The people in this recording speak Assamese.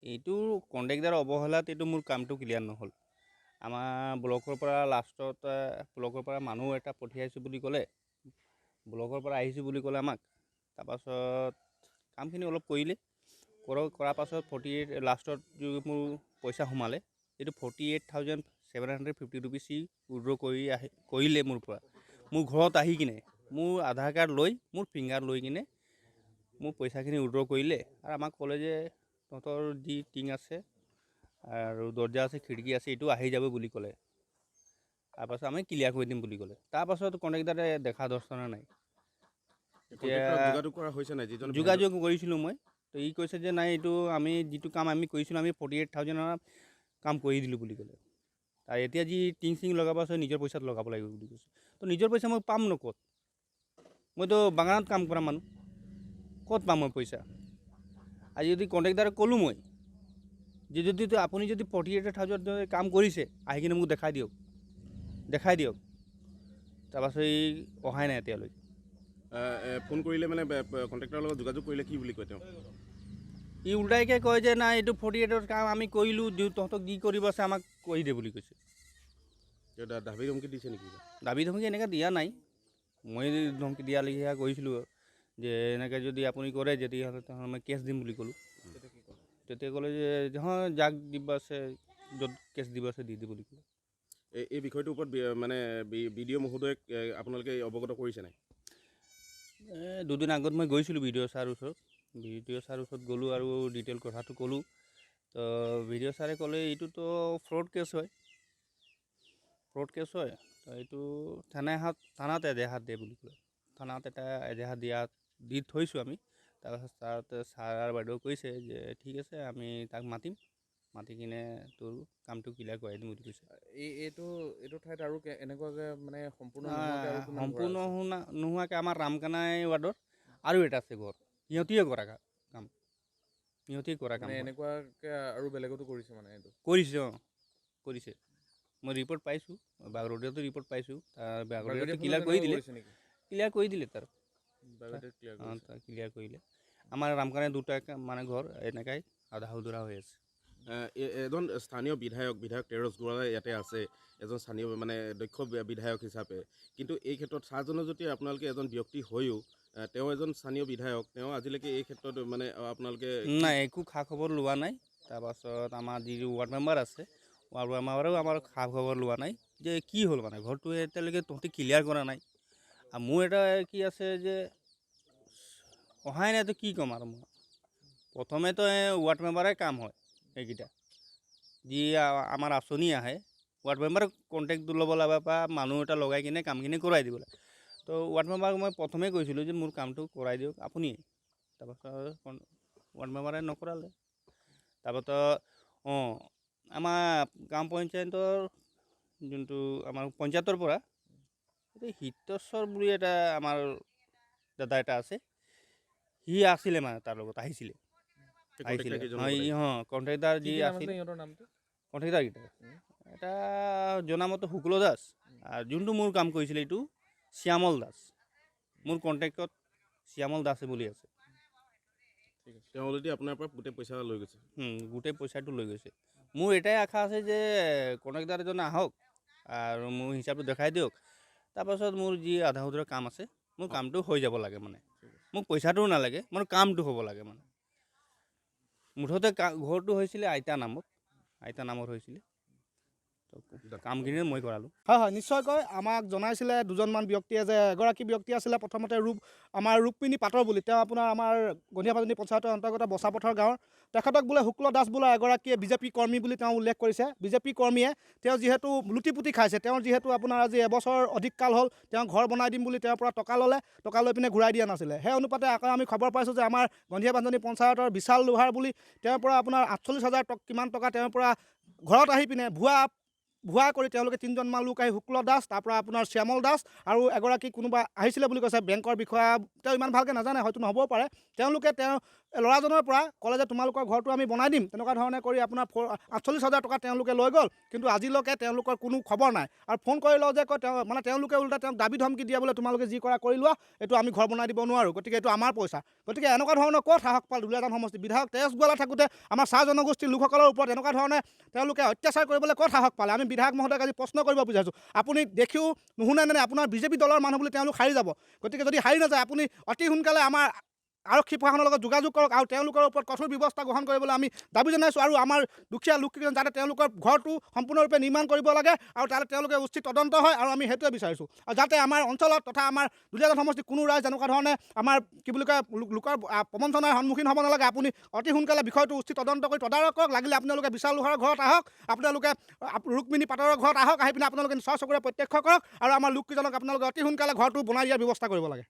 এইটো কণ্ট্ৰেক্টাৰৰ অৱহেলাত এইটো মোৰ কামটো ক্লিয়াৰ নহ'ল। আমাৰ ব্লকৰ পৰা লাষ্টত ব্লকৰ পৰা মানুহ এটা পঠিয়াইছোঁ বুলি ক'লে, ব্লকৰ পৰা আহিছোঁ বুলি ক'লে আমাক। তাৰপাছত কামখিনি অলপ কৰিলে, কৰাৰ পাছত 48 লাষ্টত মোৰ পইচা সোমালে। এইটো 48,750 ৰুপিজ সি উইড্ৰ কৰিলে মোৰ পৰা। মোৰ ঘৰত আহি কিনে মোৰ আধাৰ কাৰ্ড লৈ, মোৰ ফিংগাৰ লৈ কিনে মোৰ পইচাখিনি উইড্ৰ কৰিলে আৰু আমাক ক'লে যে তহঁতৰ যি টিং আছে আৰু দৰ্জা আছে, খিৰিকী আছে, এইটো আহি যাব বুলি ক'লে। তাৰপাছত আমি ক্লিয়াৰ কৰি দিম বুলি ক'লে। তাৰপাছত কণ্ট্ৰেক্টাৰে দেখা দৰ্শনা নাই। এতিয়া যোগাযোগ কৰা হৈছে নাই? যোগাযোগ কৰিছিলোঁ মই, তো ই কৈছে যে নাই, এইটো আমি যিটো কাম আমি কৰিছিলোঁ, আমি 48,000 কাম কৰি দিলোঁ বুলি ক'লে। আৰু এতিয়া যি টিং চিং লগাব আছে নিজৰ পইচাত লগাব লাগিব বুলি কৈছে। তো নিজৰ পইচা মই পাম ন ক'ত? মইতো বাগানত কাম কৰা মানুহ, ক'ত পাম মই পইচা? আজি যদি কণ্ট্ৰেক্টাৰক ক'লোঁ মই যে যদি আপুনি যদি 48,000 কাম কৰিছে, আহি কিনে মোক দেখাই দিয়ক। তাৰপাছত এই অহাই নাই এতিয়ালৈকে। ফোন কৰিলে মানে কণ্ট্ৰেক্টাৰৰ লগত যোগাযোগ কৰিলে কি বুলি কয় তেওঁ? ই উল্টাইকে কয় যে নাই, এইটো 48ৰ কাম আমি কৰিলোঁ, তহঁতক যি কৰিব আছে আমাক কৰি দে বুলি কৈছে। দাবী ধমকি দিছে নেকি? দাবী ধমকি এনেকৈ দিয়া নাই, মই ধমকি দিয়া লিখিয়া কৰিছিলোঁ যে এনেকৈ যদি আপুনি কৰে তেতিয়াহ'লে মই কেছ দিম বুলি ক'লোঁ। তেতিয়া ক'লে যে হয়, যাক দিব আছে, য'ত কেছ দিব আছে দি বুলি ক'লে। এই বিষয়টোৰ ওপৰত মানে BDO মহোদয়ক আপোনালোকে অৱগত কৰিছে নাই? দুদিন আগত মই গৈছিলোঁ BDO ছাৰৰ ওচৰত। BDO ছাৰৰ ওচৰত গ'লোঁ আৰু ডিটেইল কথাটো ক'লোঁ। তো BDO ছাৰে ক'লে এইটোতো ফ্ৰড কেছ হয়। তো এইটো থানাত এজাহাৰ দিয়ে বুলি ক'লে। থানাত এটা এজাহাৰ দি থৈছোঁ আমি। তাৰপাছত তাত ছাৰ আৰু বাইদেউ কৈছে যে ঠিক আছে, আমি তাক মাতি কিনে তোৰ কামটো ক্লিয়াৰ কৰাই দিম বুলি কৈছে। এইটো ঠাইত আৰু এনেকুৱাকৈ মানে সম্পূৰ্ণ নোহোৱাকৈ আমাৰ ৰামকানাই ৱাৰ্ডত আৰু এটা আছে ঘৰ, সিহঁতিয়ে কৰা কাম। এনেকুৱাকৈ আৰু বেলেগতো কৰিছে মানে এইটো? কৰিছে। মই ৰিপৰ্ট পাইছোঁ, বাগৰদিয়াতো ৰিপৰ্ট পাইছোঁ। বাগৰদিয়াতো ক্লিয়াৰ কৰি দিলে তাৰ ক্লিয়াৰ কৰিলে। আমাৰ ৰামকানাই দুটা মানে ঘৰ এনেকাই আধা সুধৰা হৈ আছে। এজন স্থানীয় বিধায়ক তেৰছ গোৱালা ইয়াতে আছে, এজন স্থানীয় মানে দক্ষ বিধায়ক হিচাপে। কিন্তু এই ক্ষেত্ৰত চাহ জনজাতিৰ আপোনালোকে এজন ব্যক্তি হৈও তেওঁ এজন স্থানীয় বিধায়ক, তেওঁ আজিলৈকে এই ক্ষেত্ৰত মানে আপোনালোকে নাই, একো খা খবৰ লোৱা নাই। তাৰপাছত আমাৰ যি ৱাৰ্ড মেম্বাৰ আছে, ৱাৰ্ড মেম্বাৰেও আমাৰ খা খবৰ লোৱা নাই যে কি হ'ল, মানে ঘৰটো এতিয়ালৈকে তহঁতি ক্লিয়াৰ কৰা নাই। আৰু মোৰ এটা কি আছে যে অহাই নাইতো কি ক'ম আৰু মই। প্ৰথমেতো ৱাৰ্ড মেম্বাৰে কাম হয় এইকেইটা, যি আমাৰ আঁচনি আহে ৱাৰ্ড মেম্বাৰক কণ্টেক্টটো ল'ব লাগে বা মানুহ এটা লগাই কিনে কামখিনি কৰাই দিব লাগে। তো ৱাৰ্ড মেম্বাৰক মই প্ৰথমেই কৈছিলোঁ যে মোৰ কামটো কৰাই দিয়ক আপুনি। তাৰপাছত ৱাৰ্ড মেম্বাৰে নকৰালে। তাৰপাছত আমাৰ গ্ৰাম পঞ্চায়তৰ যোনটো আমাৰ পঞ্চায়তৰ পৰা হিতেশ্বৰ বুলি এটা আমাৰ দাদা এটা আছে, সি আছিলে মানে তাৰ লগত আহিছিলে কণ্ট্ৰেক্টাৰ যি আছিল, কণ্ট্ৰেক্টাৰকেইটা এটা জনামতে শুক্ল দাস, আৰু যোনটো মোৰ কাম কৰিছিলে এইটো শ্যামল দাস। মোৰ কণ্টেক্টত শ্যামল দাস বুলি আছে। তেওঁ অলৰেডি আপোনাৰ পৰা গোটেই পইচা লৈ গৈছে? গোটেই পইচাটো লৈ গৈছে। মোৰ এটাই আশা আছে যে কণ্ট্ৰেক্টাৰ এজন আহক আৰু মোৰ হিচাপটো দেখাই দিয়ক। তাৰপাছত মোৰ যি আধা সুধৰা কাম আছে, মোৰ কামটো হৈ যাব লাগে। মানে মোক পইচাটোও নালাগে, মোৰ কামটো হ'ব লাগে। মানে মুঠতে ঘৰটো হৈছিলে আইতা নামত হৈছিলে, কামখিনি মই কৰালোঁ। হয়, নিশ্চয়কৈ আমাক জনাইছিলে দুজনমান ব্যক্তিয়ে যে এগৰাকী ব্যক্তি আছিলে প্ৰথমতে আমাৰ ৰূপমিনী পাটৰ বুলি, তেওঁ আপোনাৰ আমাৰ গন্ধীয়াপাজনি পঞ্চায়তৰ অন্তৰ্গত বচাপথাৰ গাঁৱৰ। তেখেতক বোলে শুক্ল দাস বোলা এগৰাকীয়ে BJP কৰ্মী বুলি তেওঁ উল্লেখ কৰিছে। BJP কৰ্মীয়ে তেওঁ যিহেতু লুটি খাইছে, তেওঁৰ যিহেতু আপোনাৰ আজি এবছৰ অধিক কাল হ'ল, তেওঁ ঘৰ বনাই দিম বুলি তেওঁৰ পৰা টকা ল'লে, টকা লৈ পিনে ঘূৰাই দিয়া নাছিলে। সেই অনুপাতে আকৌ আমি খবৰ পাইছোঁ যে আমাৰ গন্ধীয়াপাজনি পঞ্চায়তৰ বিশাল লোহাৰ বুলি তেওঁৰ পৰা আপোনাৰ 48,000 কিমান টকা তেওঁৰ পৰা ঘৰত আহি পিনে ভুৱা কৰি তেওঁলোকে 3জনমান লোক আহি শুক্ল দাস, তাৰপৰা আপোনাৰ শ্যামল দাস আৰু এগৰাকী কোনোবা আহিছিলে বুলি কৈছে বেংকৰ বিষয়া, তেওঁ ইমান ভালকৈ নাজানে, হয়তো নহ'বও পাৰে। তেওঁলোকে এই ল'ৰাজনৰ পৰা ক'লে যে তোমালোকৰ ঘৰটো আমি বনাই দিম, তেনেকুৱা ধৰণে কৰি আপোনাৰ 48,000 টকা তেওঁলোকে লৈ গ'ল। কিন্তু আজিলৈকে তেওঁলোকৰ কোনো খবৰ নাই। আৰু ফোন কৰিলেও যে কয় তেওঁলোকে ওলোটা তেওঁক দাবী ধমকি দিয়ে বোলে তোমালোকে যি কৰা কৰি লোৱা, এইটো আমি ঘৰ বনাই দিব নোৱাৰোঁ, গতিকে এইটো আমাৰ পইচা। গতিকে এনেকুৱা ধৰণৰ ক'ত সাহস পাল দুলীয়াজান সমষ্টি বিধায়ক তেজ গোৱালা থাকোঁতে আমাৰ চাহ জনগোষ্ঠীৰ লোকসকলৰ ওপৰত এনেকুৱা ধৰণে তেওঁলোকে অত্যাচাৰ কৰিবলৈ ক'ত সাহস পালে? আমি বিধায়ক মহোদয়ক আজি প্ৰশ্ন কৰিব বিচাৰিছোঁ। আপুনি দেখিও নুশুনে আপোনাৰ বিজেপি দলৰ মানুহ বুলি তেওঁলোক হাৰি যাব। গতিকে যদি হাৰি নাযায় আপুনি অতি সোনকালে আমাৰ আৰক্ষী প্ৰশাসনৰ লগত যোগাযোগ কৰক আৰু তেওঁলোকৰ ওপৰত কঠোৰ ব্যৱস্থা গ্ৰহণ কৰিবলৈ আমি দাবী জনাইছোঁ। আৰু আমাৰ দুখীয়া লোককেইজন যাতে তেওঁলোকৰ ঘৰটো সম্পূৰ্ণৰূপে নিৰ্মাণ কৰিব লাগে আৰু তাতে তেওঁলোকে উচিত তদন্ত হয়, আৰু আমি সেইটোৱে বিচাৰিছোঁ। আৰু যাতে আমাৰ অঞ্চলত তথা আমাৰ দুলীয়াজান সমষ্টিৰ কোনো ৰাইজ এনেকুৱা ধৰণে আমাৰ কি বুলি কয় লোকৰ প্ৰবঞ্চনাৰ সন্মুখীন হ'ব নালাগে। আপুনি অতি সোনকালে বিষয়টো উচিত তদন্ত কৰি তদাৰক কৰক। লাগিলে আপোনালোকে বিশাল লোহাৰৰ ঘৰত আহক, আপোনালোকে ৰুক্মিণী পাটৰৰ ঘৰত আহক, আহি পিনে আপোনালোকে চকুৰে প্ৰত্যক্ষ কৰক আৰু আমাৰ লোককেইজনক আপোনালোকে অতি সোনকালে ঘৰটো বনাই দিয়াৰ ব্যৱস্থা কৰিব লাগে।